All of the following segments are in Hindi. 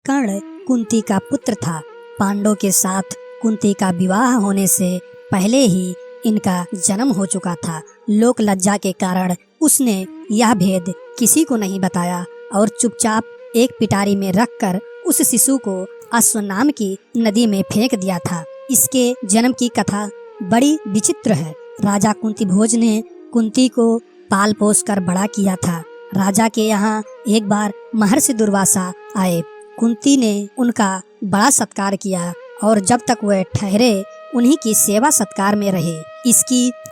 कर्ण कुंती का पुत्र था। पांडवों के साथ कुंती का विवाह होने से पहले ही इनका जन्म हो चुका था। लोक लज्जा के कारण उसने यह भेद किसी को नहीं बताया और चुपचाप एक पिटारी में रखकर उस शिशु को अश्व नाम की नदी में फेंक दिया था। इसके जन्म की कथा बड़ी विचित्र है। राजा कुंती भोज ने कुंती को पाल पोस कर बड़ा किया था। राजा के यहाँ एक बार महर्षि दुर्वासा आए। कुंती ने उनका बड़ा सत्कार किया और जब तक वह ठहरे उन्हीं की सेवा सत्कार में रहे।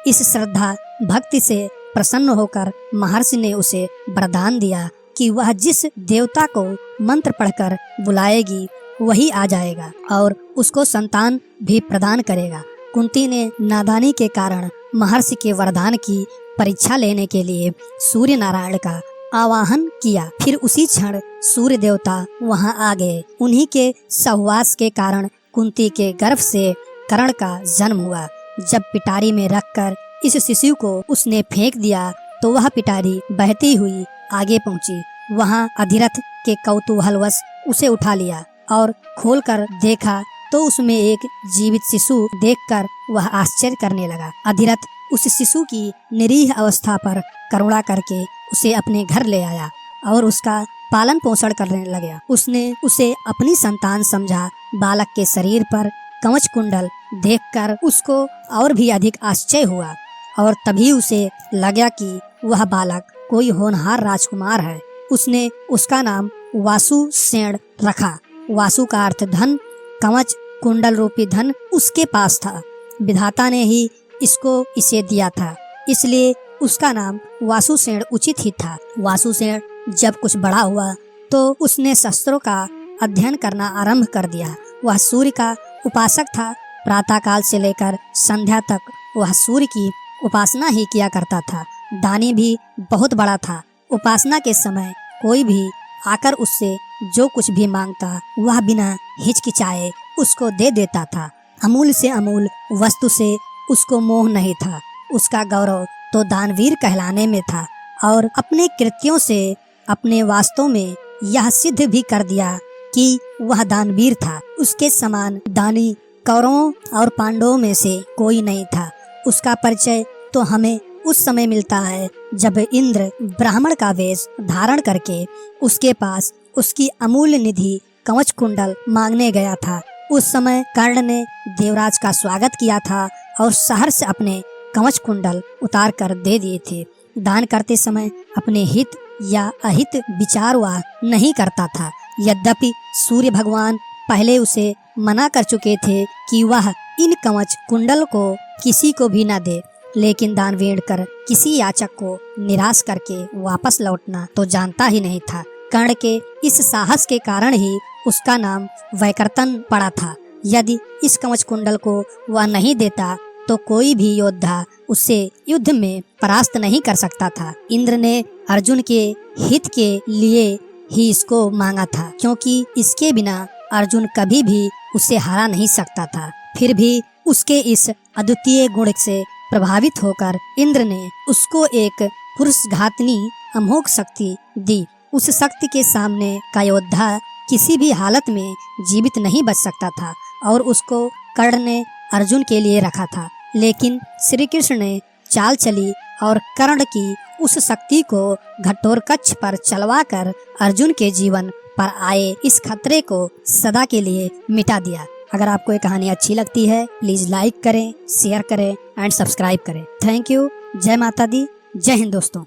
इस श्रद्धा भक्ति से प्रसन्न होकर महर्षि ने उसे वरदान दिया कि वह जिस देवता को मंत्र पढ़कर बुलाएगी वही आ जाएगा और उसको संतान भी प्रदान करेगा। कुंती ने नादानी के कारण महर्षि के वरदान की परीक्षा लेने के लिए सूर्य नारायण का आवाहन किया। फिर उसी क्षण सूर्य देवता वहां आ गए। उन्हीं के सहवास के कारण कुंती के गर्भ से कर्ण का जन्म हुआ। जब पिटारी में रखकर इस शिशु को उसने फेंक दिया तो वह पिटारी बहती हुई आगे पहुंची। वहां अधिरथ के कौतूहलवश उसे उठा लिया और खोलकर देखा तो उसमें एक जीवित शिशु देखकर वह आश्चर्य करने लगा। अधिरथ उस शिशु की निरीह अवस्था पर करुणा करके उसे अपने घर ले आया और उसका पालन पोषण करने लगा। उसने उसे अपनी संतान समझा। बालक के शरीर पर कवच कुंडल देखकर उसको और भी अधिक आश्चर्य हुआ और तभी उसे लगा कि वह बालक कोई होनहार राजकुमार है। उसने उसका नाम वासुसेन रखा। वासु का अर्थ धन, कवच कुंडल रूपी धन उसके पास था। विधाता ने ही इसे दिया था, इसलिए उसका नाम वासुसेन उचित ही था। वासुसेन जब कुछ बड़ा हुआ तो उसने शस्त्रों का अध्ययन करना आरंभ कर दिया। वह सूर्य का उपासक था। प्रातःकाल से लेकर संध्या तक वह सूर्य की उपासना ही किया करता था। दानी भी बहुत बड़ा था। उपासना के समय कोई भी आकर उससे जो कुछ भी मांगता वह बिना हिचकिचाए उसको दे देता था। अमूल से अमूल वस्तु से उसको मोह नहीं था। उसका गौरव तो दानवीर कहलाने में था और अपने कृत्यों से अपने वास्तव में यह सिद्ध भी कर दिया कि वह दानवीर था। उसके समान दानी कौरवों और पांडवों में से कोई नहीं था। उसका परिचय तो हमें उस समय मिलता है जब इंद्र ब्राह्मण का वेश धारण करके उसके पास उसकी अमूल्य निधि कवच कुंडल मांगने गया था। उस समय कर्ण ने देवराज का स्वागत किया था और शहर से अपने कवच कुंडल उतार कर दे दिए थे। दान करते समय अपने हित या अहित विचार वह नहीं करता था। यद्यपि सूर्य भगवान पहले उसे मना कर चुके थे कि वह इन कवच कुंडल को किसी को भी न दे, लेकिन दान वेंट कर किसी याचक को निराश करके वापस लौटना तो जानता ही नहीं था। कर्ण के इस साहस के कारण ही उसका नाम वैकर्तन पड़ा था। यदि इस कवच कुंडल को वह नहीं देता तो कोई भी योद्धा उससे युद्ध में परास्त नहीं कर सकता था। इंद्र ने अर्जुन के हित के लिए ही इसको मांगा था, क्योंकि इसके बिना अर्जुन कभी भी उसे हरा नहीं सकता था। फिर भी उसके इस अद्वितीय गुण से प्रभावित होकर इंद्र ने उसको एक पुरुषघातनी अमोघ शक्ति दी। उस शक्ति के सामने का योद्धा किसी भी हालत में जीवित नहीं बच सकता था और उसको कर्ण ने अर्जुन के लिए रखा था। लेकिन श्री कृष्ण ने चाल चली और कर्ण की उस शक्ति को घटोत्कच पर चलवा कर अर्जुन के जीवन पर आए इस खतरे को सदा के लिए मिटा दिया। अगर आपको ये कहानी अच्छी लगती है प्लीज लाइक करें, शेयर करें एंड सब्सक्राइब करें। Thank you. जय माता दी, जय हिंद दोस्तों।